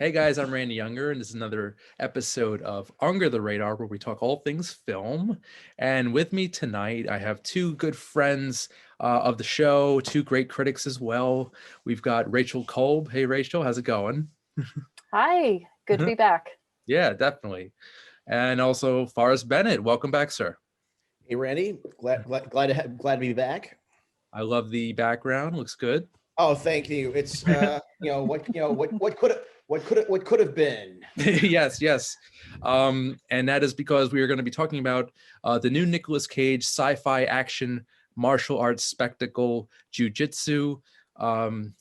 Hey guys, I'm Randy Younger, and this is another episode of Under the Radar, where we talk all things film. And with me tonight, I have two good friends of the show, two great critics as well. We've got Rachel Kolb. Hey Rachel, how's it going? Hi, good to be back. Yeah, definitely. And also Forrest Bennett. Welcome back, sir. Hey Randy, glad to be back. I love the background. Looks good. Oh, thank you. It's what could have been. Yes. And that is because we are going to be talking about the new Nicolas Cage sci-fi action martial arts spectacle, Jujitsu.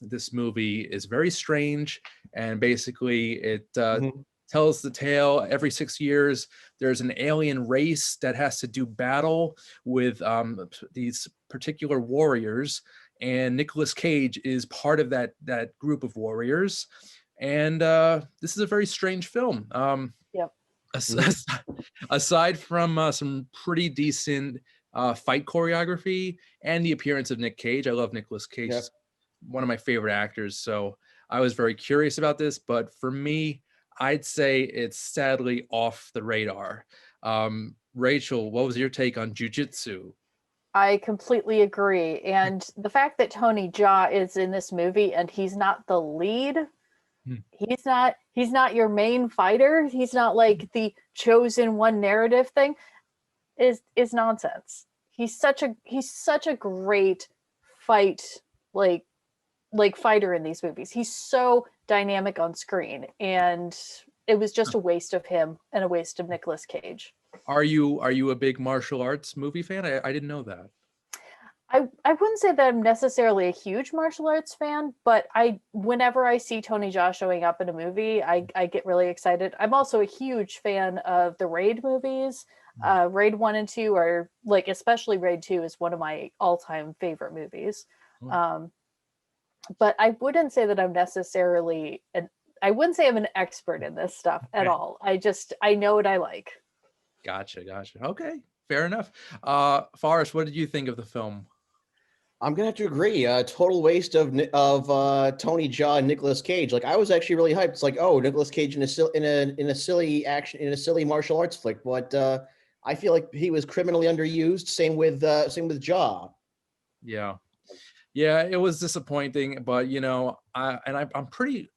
This movie is very strange, and basically it tells the tale. Every 6 years, there's an alien race that has to do battle with these particular warriors, and Nicolas Cage is part of that group of warriors. And this is a very strange film. Yep. Aside from some pretty decent fight choreography and the appearance of Nick Cage, I love Nicolas Cage. Yep. One of my favorite actors. So I was very curious about this, but for me, I'd say it's sadly off the radar. Rachel, what was your take on Jujitsu? I completely agree. And the fact that Tony Jaa is in this movie and he's not the lead, he's not your main fighter, he's not like the chosen one narrative thing, is nonsense. He's such a great fight fighter in these movies. He's so dynamic on screen, and it was just a waste of him and a waste of Nicolas Cage. Are you a big martial arts movie fan? I didn't know that. I wouldn't say that I'm necessarily a huge martial arts fan, but whenever I see Tony Jaa showing up in a movie, I get really excited. I'm also a huge fan of the Raid movies. Raid 1 and 2 are especially Raid 2 is one of my all-time favorite movies. But I wouldn't say that I'm necessarily I wouldn't say I'm an expert in this stuff at all. I know what I like. Gotcha. Okay, fair enough. Forrest, what did you think of the film? I'm gonna have to agree. Total waste of Tony Jaa and Nicolas Cage. Like I was actually really hyped. It's like, oh, Nicolas Cage in a silly martial arts flick. But I feel like he was criminally underused. Same with Jaa. Yeah, it was disappointing, but I'm pretty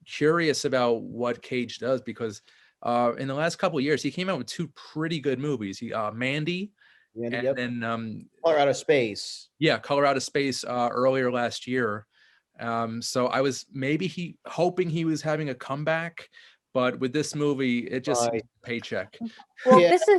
curious about what Cage does, because in the last couple of years he came out with two pretty good movies. Mandy, Yep. then Color Out of Space. Yeah, Color Out of Space earlier last year. So I was maybe hoping he was having a comeback, but with this movie, it just seems a paycheck. Well, this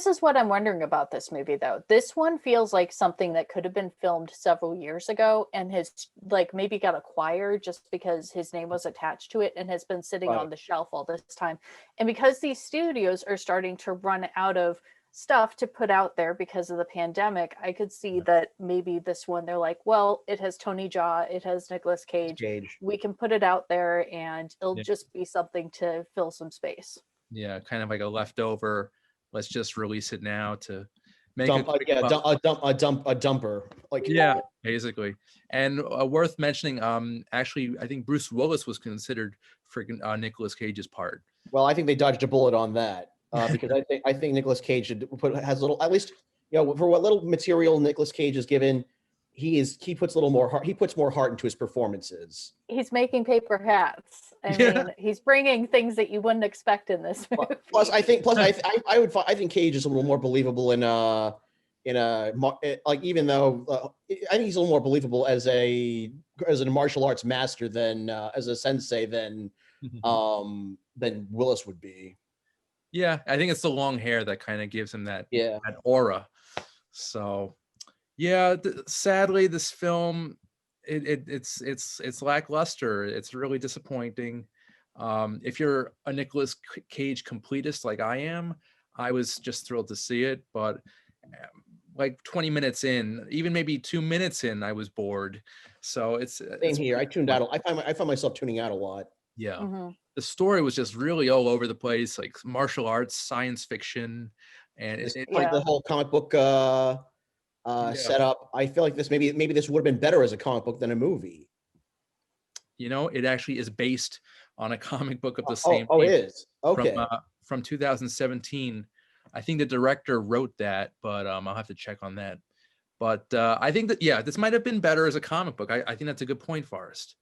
is what I'm wondering about this movie, though. This one feels like something that could have been filmed several years ago and has maybe got acquired just because his name was attached to it and has been sitting on the shelf all this time. And because these studios are starting to run out of stuff to put out there because of the pandemic, I could see that maybe this one they're like, well, it has Tony Jaa, it has Nicolas Cage. We can put it out there and it'll just be something to fill some space. Yeah, kind of like a leftover. Let's just release it now to make a dumper. Basically. And worth mentioning, actually, I think Bruce Willis was considered for Nicolas Cage's part. Well, I think they dodged a bullet on that. Because I think Nicolas Cage has a little, at least for what little material Nicolas Cage is given, he puts more heart into his performances. He's making paper hats. I mean, he's bringing things that you wouldn't expect in this movie. I think Cage is a little more believable even though I think he's a little more believable as a martial arts master than as a sensei than Willis would be. Yeah, I think it's the long hair that kind of gives him that aura. So, sadly, this film it's lackluster. It's really disappointing. If you're a Nicolas Cage completist like I am, I was just thrilled to see it. But 20 minutes in, even maybe 2 minutes in, I was bored. So it's same here. I tuned out. I found myself tuning out a lot. Yeah. Mm-hmm. The story was just really all over the place, like martial arts, science fiction, and it's like the whole comic book setup. I feel like this maybe this would have been better as a comic book than a movie. It actually is based on a comic book of the Oh, same oh, it name is. Okay. from 2017. I think the director wrote that, but I'll have to check on that. But I think that, yeah, this might have been better as a comic book. I think that's a good point, Forrest.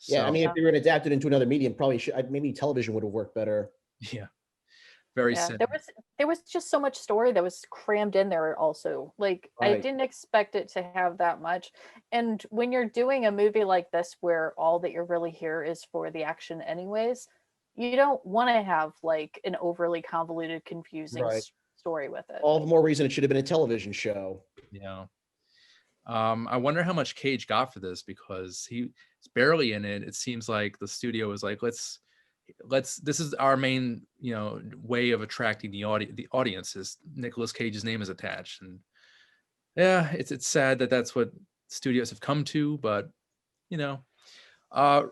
Yeah, I So, mean, if they were going to adapt it into another medium, probably maybe television would have worked better. yeah, very Yeah, sad. there was just so much story that was crammed in there also. Like I Right. didn't expect it to have that much. And when you're doing a movie like this where all that you're really here is for the action anyways, you don't want to have like an overly convoluted, confusing Right. story with it. All the more reason it should have been a television show. Yeah. I wonder how much Cage got for this, because he's barely in it. It seems like the studio was like, let's this is our main, way of attracting the audience is Nicolas Cage's name is attached. And yeah, it's sad that that's what studios have come to, but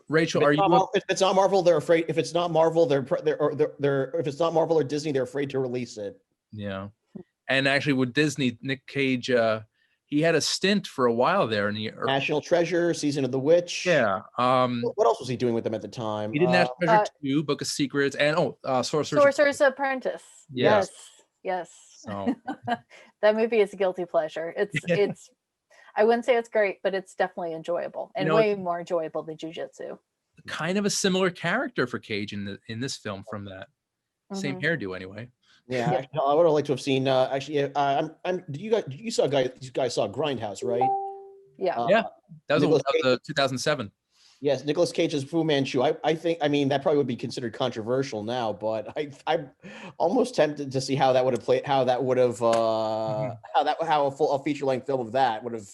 Rachel, are you If it's not Marvel, they're afraid. If it's not Marvel, if it's not Marvel or Disney, they're afraid to release it. yeah. And actually with Disney, Nick Cage, he had a stint for a while there in the National Treasure, Season of the Witch. yeah. What else was he doing with them at the time? He did National Treasure 2, Book of Secrets, and Sorcerer's Apprentice. Yeah. Yes. So That movie is a guilty pleasure. It's I wouldn't say it's great, but it's definitely enjoyable and way more enjoyable than Jujitsu. kind of a similar character for Cage in this film from that same Mhm. hairdo anyway. Yeah, Yeah. actually, I would have liked to have seen. You guys saw Grindhouse, right? Yeah. Yeah. That was Nicolas Cage. 2007. Yes, Nicolas Cage's Fu Manchu. I think. I mean, that probably would be considered controversial now, but I'm almost tempted to see how that would have played. How that would have. How a feature length film of that would have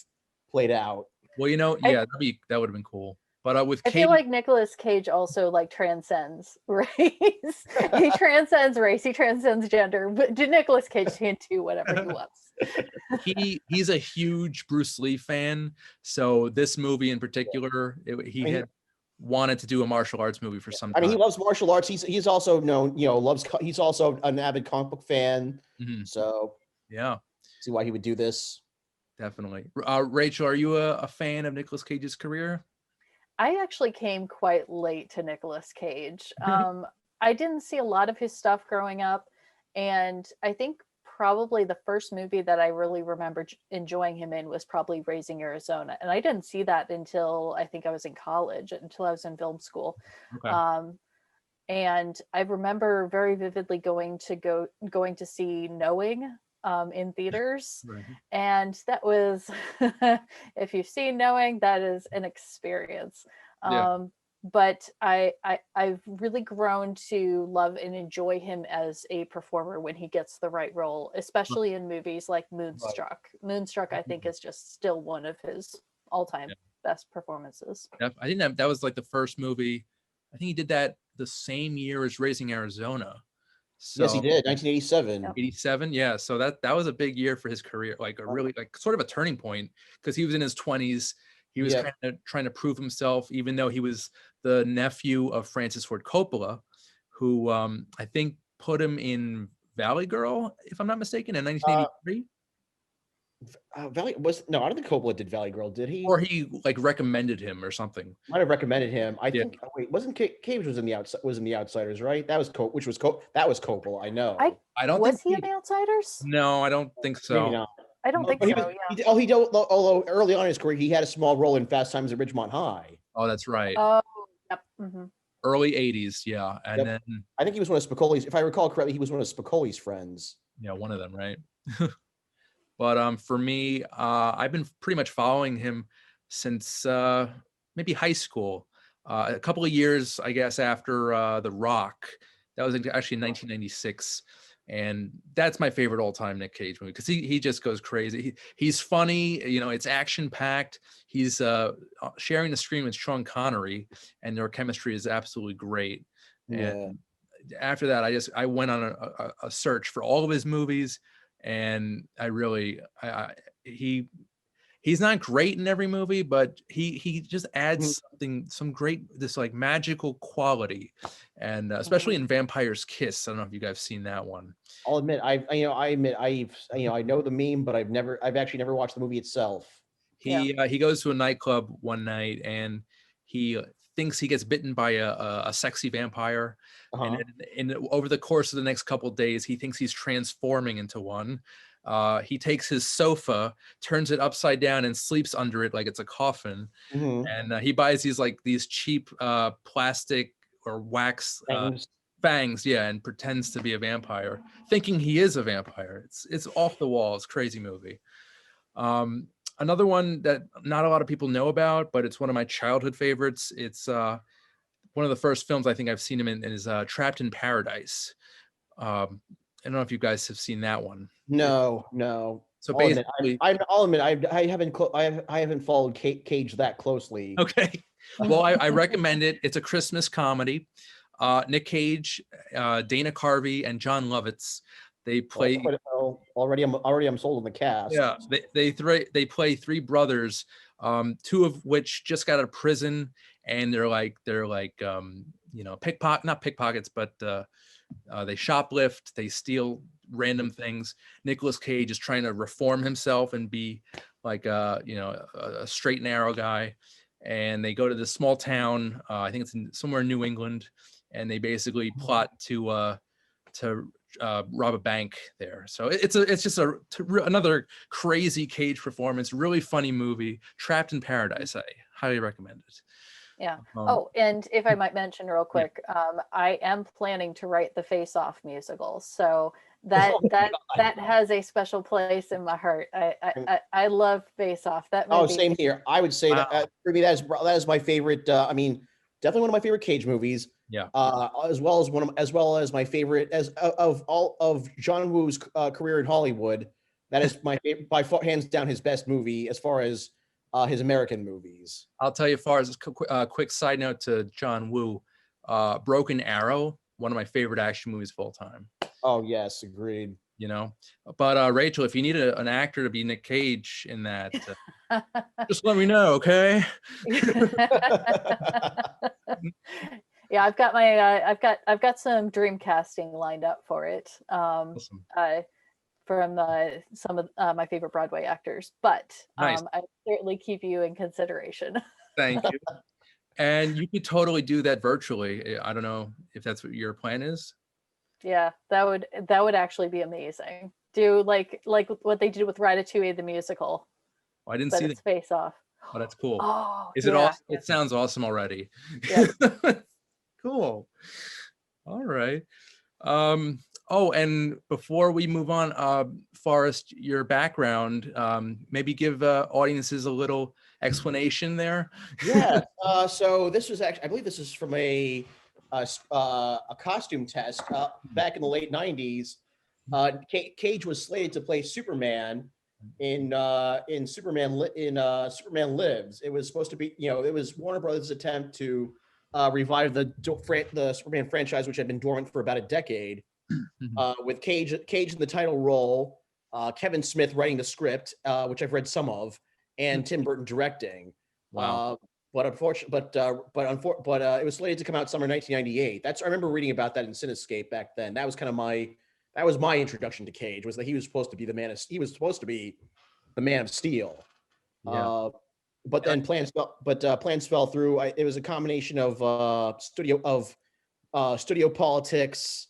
played out. Well, yeah, that would have been cool. But with I Cage, feel like Nicolas Cage also like transcends race. He transcends race. He transcends gender. But Nicolas Cage can do whatever he wants. he's a huge Bruce Lee fan, so this movie in particular, he had wanted to do a martial arts movie for some time. I mean, he loves martial arts. He's also known, he's also an avid comic book fan. Mhm. So Yeah, see why he would do this. definitely. Rachel, are you a fan of Nicolas Cage's career? I actually came quite late to Nicolas Cage. I didn't see a lot of his stuff growing up, and I think probably the first movie that I really remember enjoying him in was probably Raising Arizona, and I didn't see that until I think I was in college, until I was in film school. Okay. And I remember very vividly going to see Knowing in theaters. Right. And that was if you've seen Knowing, that is an experience. Yeah. But I've really grown to love and enjoy him as a performer when he gets the right role, especially in movies like Moonstruck. Moonstruck, I think, is just still one of his all-time best performances. I think that was like the first movie. I think he did that the same year as Raising Arizona. So, Yes, he did. 1987. 87, yeah. So that was a big year for his career, like a really like sort of a turning point, because he was in his 20s. He was kind of trying to prove himself, even though he was the nephew of Francis Ford Coppola, who I think put him in Valley Girl, if I'm not mistaken, in 1983. I don't think Coppola did Valley Girl, did he? Or he like recommended him or something. Might have recommended him. I Yeah. think. Wait, wasn't Cage was in the Outsiders, right? That was that was Coppola. I know. I don't Was think he in The Outsiders? No, I don't think so. Maybe not. I don't think But so. although early on in his career, he had a small role in Fast Times at Ridgemont High. Oh, that's right. Oh, yep. Mm-hmm. Early 80s, yeah. And then I think he was one of Spicoli's, if I recall correctly, he was one of Spicoli's friends. yeah, one of them, right? But for me, I've been pretty much following him since maybe high school. A couple of years, I guess, after The Rock. That was actually in 1996. And that's my favorite all-time Nick Cage movie, because he just goes crazy. He's funny, it's action-packed. He's sharing the screen with Sean Connery, and their chemistry is absolutely great. And after that, I went on a search for all of his movies, and he's not great in every movie, but he just adds some great, this like magical quality, and especially in Vampire's Kiss. I don't know if you guys have seen that one. I'll admit, I know the meme, but I've actually never watched the movie itself. He goes to a nightclub one night, and he thinks he gets bitten by a sexy vampire. Uh-huh. And over the course of the next couple of days, he thinks he's transforming into one. He takes his sofa, turns it upside down, and sleeps under it like it's a coffin. Mhm. And he buys these cheap plastic or wax fangs, yeah, and pretends to be a vampire, thinking he is a vampire. It's off the wall. It's a crazy movie. Another one that not a lot of people know about, but it's one of my childhood favorites. It's one of the first films I think I've seen him in is Trapped in Paradise. I don't know if you guys have seen that one. No. So I'll admit, basically, I'll admit I haven't followed Cage that closely. okay. Well, I recommend it. It's a Christmas comedy. Nick Cage, Dana Carvey, and John Lovitz. They play. Already I'm sold on the cast. Yeah, they play three brothers, two of which just got out of prison, and they're like not pickpockets, but they shoplift, they steal random things. Nicolas Cage is trying to reform himself and be like a straight and narrow guy, and they go to this small town. I think it's somewhere in New England, and they basically plot to rob a bank there. So it's just another crazy Cage performance. Really funny movie. Trapped in Paradise. I highly recommend it. Yeah. And if I might mention real quick, I am planning to write the Face Off musical. So that has a special place in my heart. I love Face Off. That movie. Oh, same here. I would say that for me that is my favorite. Definitely one of my favorite Cage movies. Yeah. As well as my favorite of all of John Woo's career in Hollywood. That is my favorite, by far, hands down, his best movie as far as his American movies. I'll tell you, as far as a quick side note to John Woo, Broken Arrow, one of my favorite action movies of all time. Oh yes, agreed. But Rachel, if you need an actor to be Nick Cage in that, just let me know, okay? Yeah, I've got some dream casting lined up for it. Awesome. From some of my favorite Broadway actors, but Nice. I certainly keep you in consideration. Thank you. And you could totally do that virtually. I don't know if that's what your plan is. Yeah, that would actually be amazing. Do like what they did with Ratatouille the musical. I didn't but see it's that. Face Off. Oh, that's cool. Oh, Is it yeah, awesome? yeah. It sounds awesome already. Yeah. Cool. All right. And before we move on, Forrest, your background, maybe give audiences a little explanation there. Yeah. So this was actually, I believe this is from a costume test back in the late '90s. Cage was slated to play Superman in Superman Lives. It was supposed to be, it was Warner Brothers' attempt to revive the Superman franchise, which had been dormant for about a decade. With Cage in the title role, Kevin Smith writing the script, which I've read some of, and Tim Burton directing. Wow. But it was slated to come out summer 1998. I remember reading about that in Cinescape back then. That was kind of my introduction to Cage, was that he was supposed to be the Man of Steel. Yeah. But then plans fell through. It was a combination of studio politics,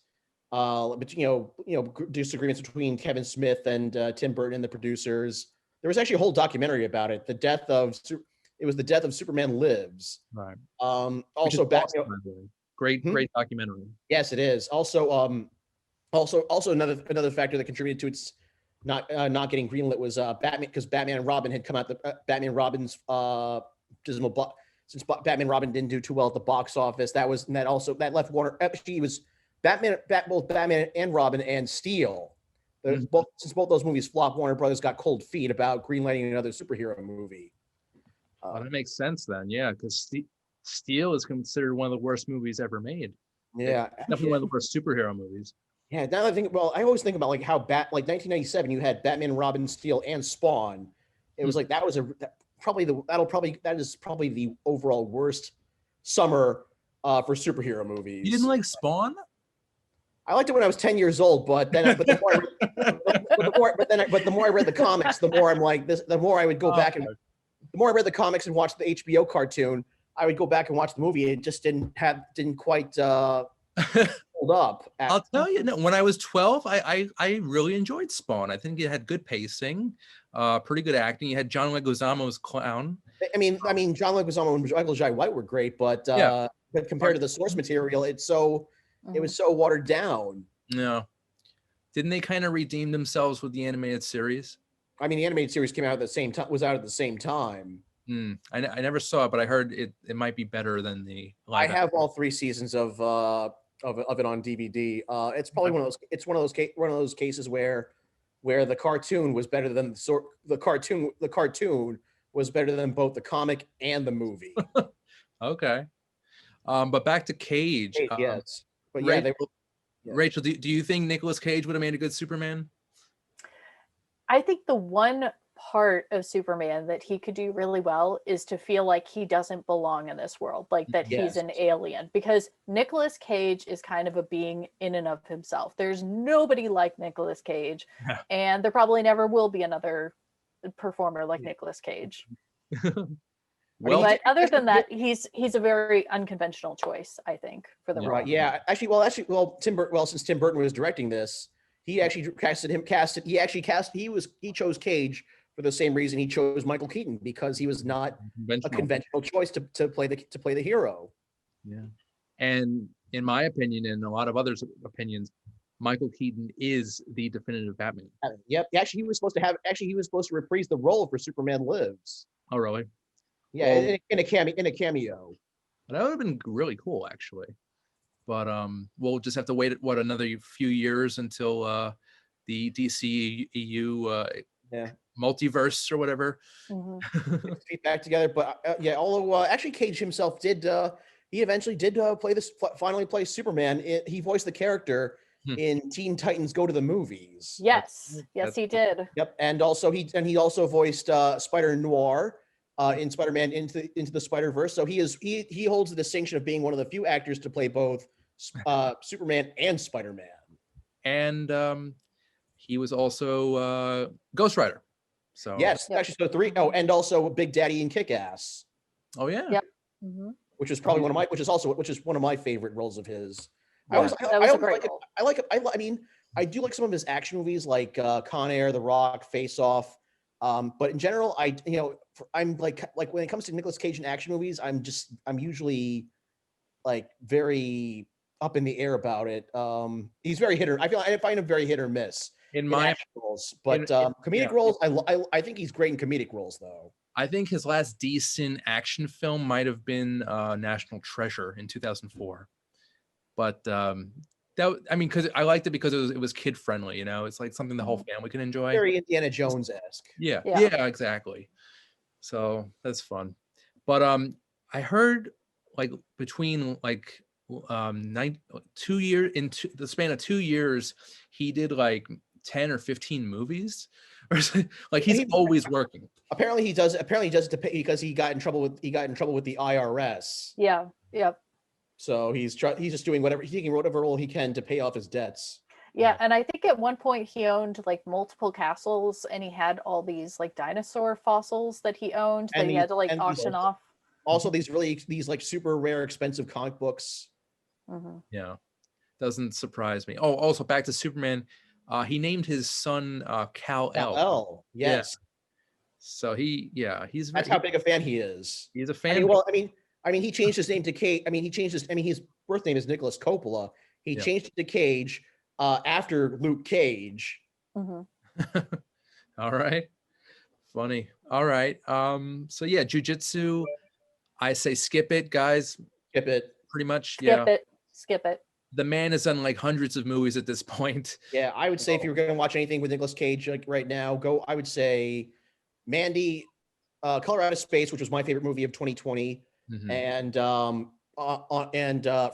disagreements between Kevin Smith and Tim Burton and the producers. There was actually a whole documentary about it. It was the death of Superman Lives. Right. Also back. Great documentary. Yes, it is. Also another factor that contributed to its not getting greenlit was Batman, because Batman and Robin had come out. Batman and Robin's dismal since Batman and Robin didn't do too well at the box office. That left Warner. Actually, it was both Batman and Robin and Steel. Since both those movies flopped, Warner Brothers got cold feet about greenlighting another superhero movie. That makes sense then, yeah, because Steel is considered one of the worst movies ever made. Yeah, definitely one of the worst superhero movies. Yeah, now that I think, I always think about like how 1997, you had Batman, Robin, Steel, and Spawn. It was like that is probably the overall worst summer for superhero movies. You didn't like Spawn? I liked it when I was 10 years old, but the more I read the comics, the more I'm like this. The more I would go back and the more I read the comics and watched the HBO cartoon, I would go back and watch the movie. It just didn't quite hold up. I'll tell you, no, when I was 12, I really enjoyed Spawn. I think it had good pacing, pretty good acting. You had John Leguizamo's clown. I mean, John Leguizamo and Michael Jai White were great, but compared to the source material, it was so watered down. No, didn't they kind of redeem themselves with the animated series? I mean, the animated series came out at the same time. Was out at the same time. I never saw it, but I heard it might be better than the live I have all 3 seasons of it on DVD. It's probably one of those cases where the cartoon was better than the cartoon was better than both the comic and the movie. Okay. But back to Cage. Yes. But Rachel, do you think Nicolas Cage would have made a good Superman? I think the one part of Superman that he could do really well is to feel like he doesn't belong in this world, like that he's an alien, because Nicolas Cage is kind of a being in and of himself. There's nobody like Nicolas Cage, and there probably never will be another performer like Nicolas Cage. But other than that, he's a very unconventional choice, I think, for the role. Right. Yeah. Since Tim Burton was directing this, he actually he chose Cage for the same reason he chose Michael Keaton, because he was not a conventional choice to play the hero. Yeah. And in my opinion, and a lot of others' opinions, Michael Keaton is the definitive Batman. Yep. Actually, he was supposed to reprise the role for Superman Lives. Oh, really? Yeah, in a cameo. That would have been really cool, actually. But we'll just have to wait another few years until the DCEU multiverse or whatever. Feet back together. But although actually Cage himself eventually did finally play Superman. He voiced the character in Teen Titans Go to the Movies. Yes, he did. Yep, and he also voiced Spider Noir in Spider-Man into the Spider-Verse. So he holds the distinction of being one of the few actors to play both Superman and Spider-Man. And he was also Ghost Rider. So yes, actually, so 3. Oh, and also Big Daddy in Kick-Ass. Oh yeah. Yep. Which is probably which is one of my favorite roles of his. Yeah, I mean, I do like some of his action movies like Con Air, The Rock, Face Off. But in general, I'm like when it comes to Nicolas Cage in action movies, I'm usually like very up in the air about it. He's very I find him very hit or miss in my action roles, but comedic roles, I think he's great in comedic roles though. I think his last decent action film might have been National Treasure in 2004. But because I liked it because it was kid friendly, it's like something the whole family can enjoy. Very Indiana Jones-esque. Yeah, exactly. So that's fun. But I heard like between like 2 years into the span of 2 years, he did like 10 or 15 movies, or like he's always working. Apparently he does it to pay, because he got in trouble with the IRS. Yeah. Yep. So he's just doing whatever role he can to pay off his debts. Yeah, and I think at one point he owned like multiple castles, and he had all these like dinosaur fossils that he owned that he had to like auction off. Also, these like super rare, expensive comic books. Yeah, doesn't surprise me. Oh, also back to Superman. He named his son Kal-El. Yes. Yeah. So that's how big a fan he is. He's a fan. I mean, he changed his name to Cage. His birth name is Nicholas Coppola. He changed it to Cage after Luke Cage. All right. Funny. All right. So yeah, Jujitsu. I say skip it, guys. Skip it. Pretty much. Skip it. The man has done like hundreds of movies at this point. Yeah, I would say if you're going to watch anything with Nicolas Cage like right now, I would say Mandy, Color Out of Space, which was my favorite movie of 2020, and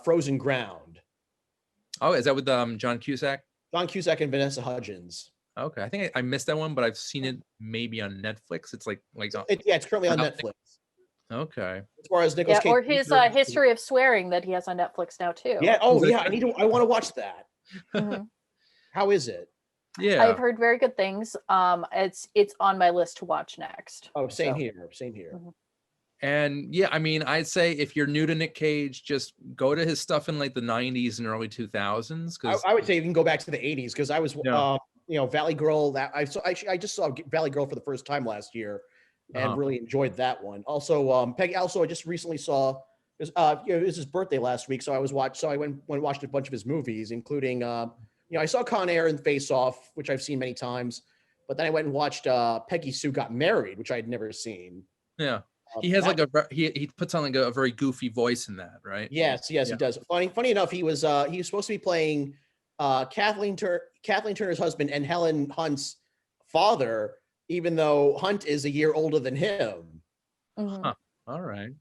Frozen Ground. Oh, is that with John Cusack? John Cusack and Vanessa Hudgens. Okay, I think I missed that one, but I've seen it maybe on Netflix. It's it's currently on Netflix. Okay. As far as Nicolas Cage, or his history of swearing that he has on Netflix now too. Yeah. Oh, yeah. I want to watch that. How is it? Yeah, I've heard very good things. It's on my list to watch next. Oh, same here. And yeah, I mean, I'd say if you're new to Nick Cage, just go to his stuff in like the 90s and early 2000s. Because I would say you can go back to the 80s because I was, Yeah. Valley Girl. That I just saw Valley Girl for the first time last year, and really enjoyed that one. Also, Peggy. Also, I just recently saw. It was his birthday last week, so I went and watched a bunch of his movies, including I saw Con Air and Face Off, which I've seen many times, but then I went and watched Peggy Sue Got Married, which I had never seen. Yeah. He has like he puts on like a very goofy voice in that, right? Yes, he does. Funny enough, he was supposed to be playing Kathleen Turner's husband and Helen Hunt's father, even though Hunt is a year older than him. Huh. All right.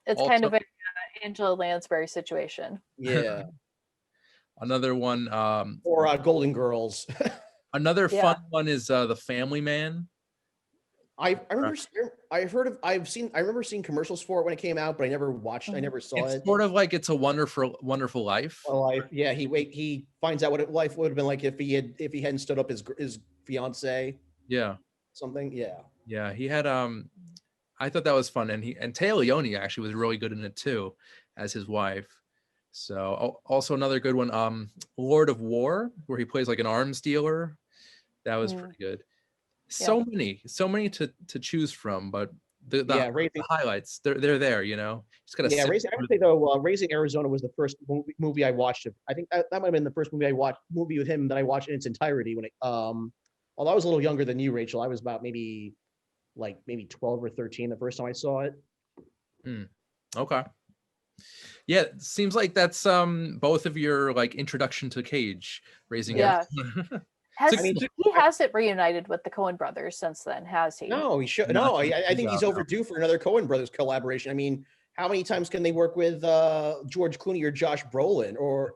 It's Also- kind of an Angela Lansbury situation. Yeah. Another one. Or Golden Girls. Another Yeah. fun one is The Family Man. I remember seeing commercials for it when it came out, but I never saw It's it. sort of like It's a Wonderful Life. Yeah, he finds out what life would have been like if he hadn't stood up his fiance. Yeah. Something. Yeah. Yeah. He had I thought that was fun, and Téa Leoni actually was really good in it too, as his wife. So also another good one, Lord of War, where he plays like an arms dealer. That was pretty good. So many to choose from, but the highlights they're there. Just gotta I would say though, Raising Arizona was the first movie I watched. I think that might have been the first movie with him that I watched in its entirety. Although I was a little younger than you, Rachel, I was about maybe 12 or 13 the first time I saw it. Okay. Yeah, it seems like that's both of your like introduction to Cage, Raising Arizona. He hasn't reunited with the Coen brothers since then, has he? No, he should. No, I think he's overdue for another Coen brothers collaboration. I mean, how many times can they work with George Clooney or Josh Brolin? Or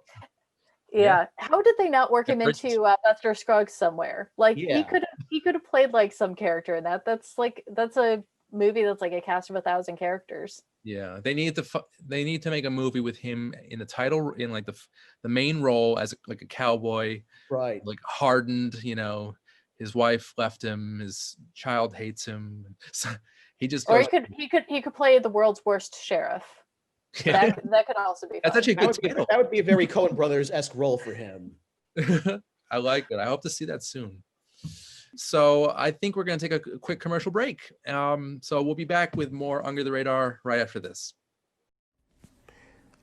how did they not work him into Buster Scruggs somewhere? Like he could have played like some character in that. That's a movie that's like a cast of 1,000 characters. Yeah, they need to make a movie with him in the title, in like the main role as like a cowboy, right? Like hardened, his wife left him, his child hates him, so he just goes. Or he could play the world's worst sheriff. Yeah. That could also be fun. That's actually a good title. That would be a very Coen brothers-esque role for him. I like it. I hope to see that soon. So I think we're going to take a quick commercial break. So we'll be back with more Under the Radar right after this.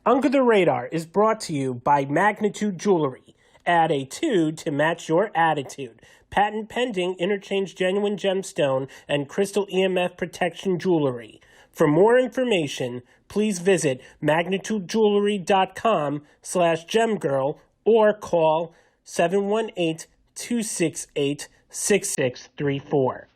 Under the Radar is brought to you by Magnitude Jewelry. Add a 2 to match your attitude. Patent pending interchange genuine gemstone and crystal EMF protection jewelry. For more information, please visit magnitudejewelry.com/gemgirl or call 718-268-6634.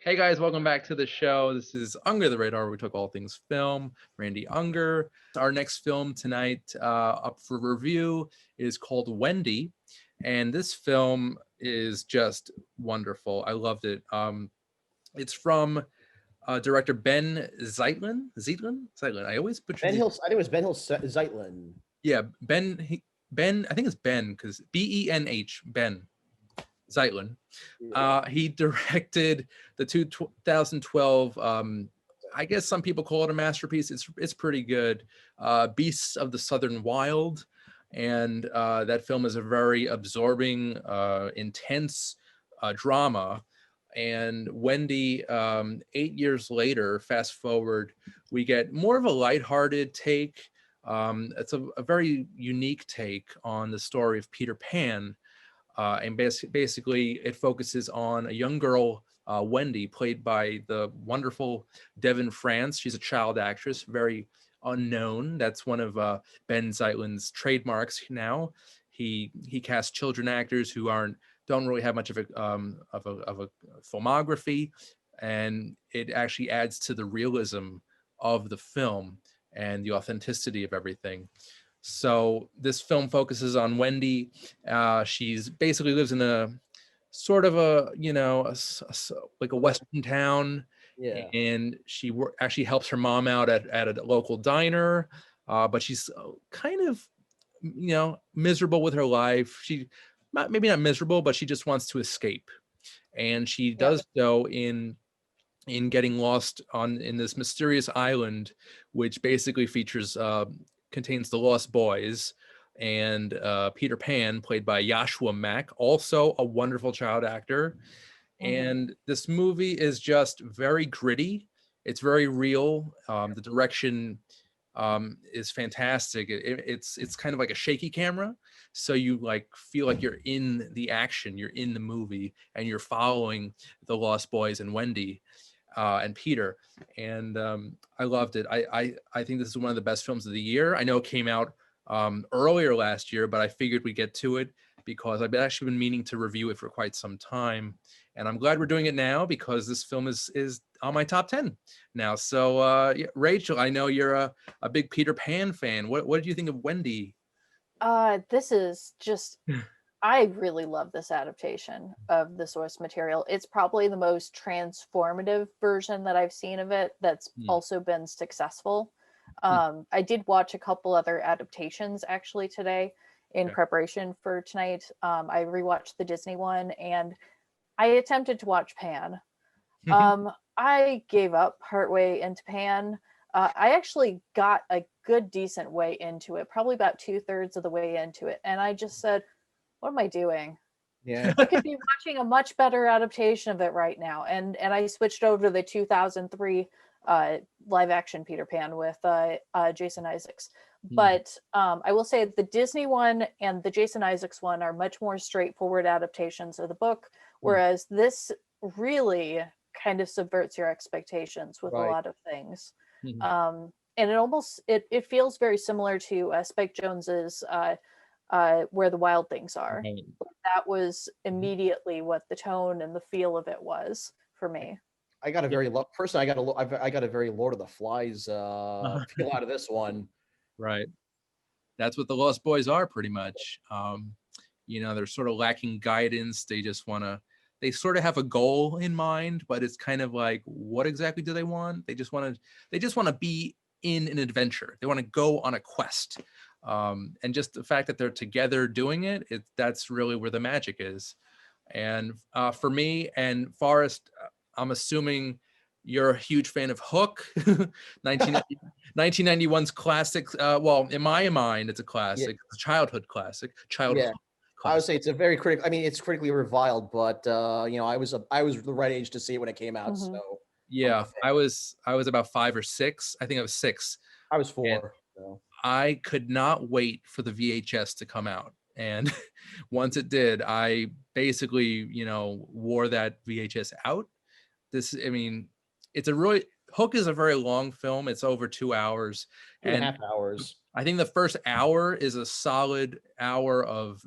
Hey guys, welcome back to the show. This is Under the Radar, where we talk all things film. Randy Unger. Our next film tonight up for review is called Wendy. And this film is just wonderful. I loved it. It's from director Ben Zeitlin. I always butcher Ben Hill. I think it was Ben Hill Zeitlin. Yeah, Ben. I think it's Ben because BENH. Ben Zeitlin. He directed the 2012. I guess some people call it a masterpiece. It's pretty good. Beasts of the Southern Wild, and that film is a very absorbing, intense drama. And Wendy, 8 years later, fast forward, we get more of a lighthearted take. It's a very unique take on the story of Peter Pan. And basically, it focuses on a young girl Wendy, played by the wonderful Devin France. She's a child actress, very unknown. That's one of Ben Zeitlin's trademarks now. He casts children actors who don't really have much of a filmography, and it actually adds to the realism of the film and the authenticity of everything. So this film focuses on Wendy. She's basically lives in a sort of a, like a Western town. Yeah. And she actually helps her mom out at a local diner. But she's kind of, miserable with her life. Maybe not miserable, but she just wants to escape. And she does so in getting lost in this mysterious island, which basically contains the Lost Boys and Peter Pan, played by Joshua Mack, also a wonderful child actor. And this movie is just very gritty. It's very real. The direction is fantastic. It's kind of like a shaky camera, so you like feel like you're in the action, you're in the movie, and you're following the Lost Boys and Wendy and Peter. And I loved it. I think this is one of the best films of the year. I know it came out earlier last year, but I figured we'd get to it because I've actually been meaning to review it for quite some time. And I'm glad we're doing it now because this film is on my top 10 now. So Rachel, I know you're a big Peter Pan fan. What did you think of Wendy? This is just, I really love this adaptation of the source material. It's probably the most transformative version that I've seen of it that's also been successful. I did watch a couple other adaptations actually today in preparation for tonight. I rewatched the Disney one and I attempted to watch Pan. I gave up partway into Pan. I actually got a good decent way into it, probably about 2/3 of the way into it. And I just said, what am I doing? Yeah. I could be watching a much better adaptation of it right now. And I switched over to the 2003 live action Peter Pan with Jason Isaacs. But I will say the Disney one and the Jason Isaacs one are much more straightforward adaptations of the book, whereas this really kind of subverts your expectations with a lot of things. And it feels very similar to Spike Jonze's Where the Wild Things Are. That was immediately what the tone and the feel of it was for me. I got a very personally. I got a very Lord of the Flies feel out of this one. Right. That's what the Lost Boys are pretty much. They're sort of lacking guidance. They sort of have a goal in mind, but it's kind of like, what exactly do they want? They just want to be in an adventure. They want to go on a quest. And just the fact that they're together doing it, that's really where the magic is. And for me and Forrest, I'm assuming you're a huge fan of Hook, 1991's classic. Well, in my mind, it's a classic, a childhood classic. Classic. I would say it's a very critical. I mean, it's critically reviled, but I was the right age to see it when it came out. So yeah, I was about 5 or 6. I think I was 6. I was 4. So. I could not wait for the VHS to come out. And once it did, I basically, wore that VHS out. Hook is a very long film. It's over 2 hours. 2.5 hours. I think the first hour is a solid hour of,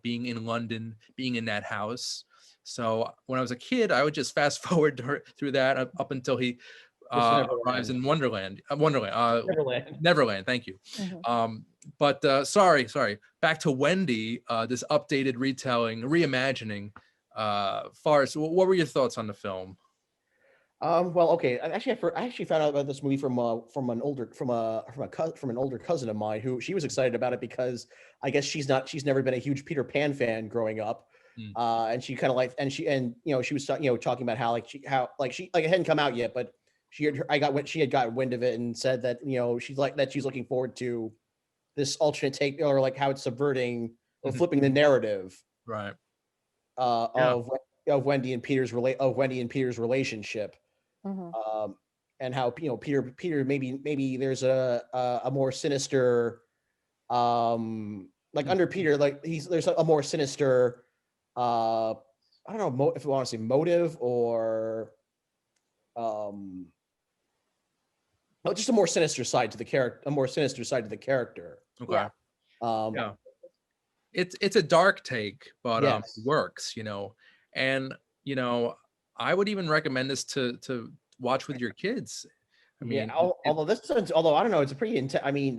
being in London, being in that house. So when I was a kid, I would just fast forward through that up until he arrives in Neverland. Thank you. But sorry. Back to Wendy. This updated reimagining. Forrest, what were your thoughts on the film? Well, okay. I actually found out about this movie from an older cousin of mine who she was excited about it because I guess she's never been a huge Peter Pan fan growing up, and she kind of she was talking about how it hadn't come out yet, but she had got wind of it and said that she's looking forward to this alternate take or like how it's subverting or flipping the narrative, right, of Wendy and Peter's relationship. And how Peter maybe there's a more sinister under Peter there's a more sinister I don't know if you want to say motive or just a more sinister side to the character, Okay. Yeah. Yeah. It's a dark take, but Yes. it works, you know. And you know, I would even recommend this to watch with your kids. I mean, Although I don't know, it's a pretty intense. I mean,